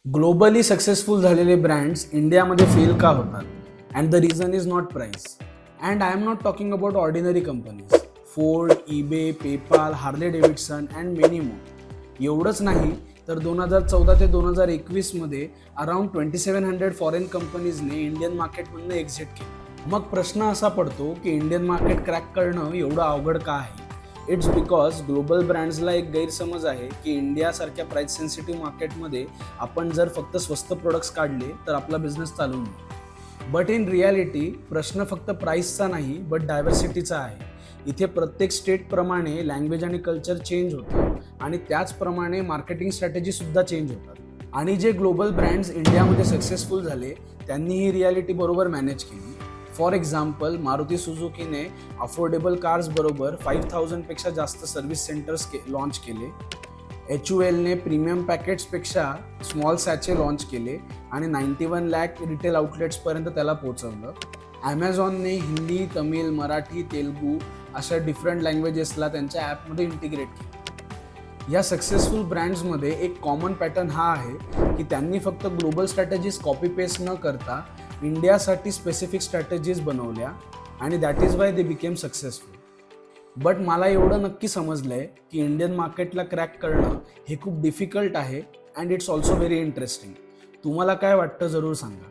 Globally successful झालेले brands इंडियामध्ये fail का होतात? And the reason is not price. And I am not talking about ordinary companies. Ford, eBay, PayPal, Harley Davidson and many more. एवढंच नाही तर 2014 ते 2021 around 2700 foreign कंपनीजने Indian मार्केटमधनं exit केलं. मग प्रश्न असा पडतो की इंडियन मार्केट क्रॅक करणं एवढं अवघड का आहे? इट्स बिकॉज ग्लोबल ब्रँड्सला एक गैरसमज आहे की इंडियासारख्या प्राईस सेन्सिटिव्ह मार्केटमध्ये आपण जर फक्त स्वस्त प्रोडक्ट्स काढले तर आपला बिझनेस चालू नाही. बट इन रियालिटी प्रश्न फक्त प्राईसचा नाही बट डायव्हर्सिटीचा आहे. इथे प्रत्येक स्टेटप्रमाणे लँग्वेज आणि कल्चर चेंज होतं आणि त्याचप्रमाणे मार्केटिंग स्ट्रॅटेजीसुद्धा चेंज होतात. आणि जे ग्लोबल ब्रँड्स इंडियामध्ये सक्सेसफुल झाले त्यांनी ही रियालिटी बरोबर मॅनेज केली. फॉर एक्झाम्पल, मारुती सुझुकीने अफोर्डेबल कार्स बरोबर 5000पेक्षा जास्त सर्व्हिस सेंटर्स लॉन्च केले. HULने प्रीमियम पॅकेट्सपेक्षा स्मॉल सॅचे लॉन्च केले आणि 91 लाख रिटेल आउटलेट्सपर्यंत त्याला पोहोचवलं. ॲमेझॉनने हिंदी, तमिळ, मराठी, तेलुगू अशा डिफरंट लँग्वेजेसला त्यांच्या ॲपमध्ये इंटिग्रेट केलं. या सक्सेसफुल ब्रँड्समध्ये एक कॉमन पॅटर्न हा आहे की त्यांनी फक्त ग्लोबल स्ट्रॅटेजीज कॉपी पेस्ट न करता इंडियासाठी स्पेसिफिक स्ट्रॅटेजीज बनवल्या आणि that is why they became successful. But मला एवढं नक्की समजलं आहे की इंडियन मार्केटला क्रॅक करणं हे खूप डिफिकल्ट आहे and it's also very interesting. तुम्हाला काय वाटतं जरूर सांगा.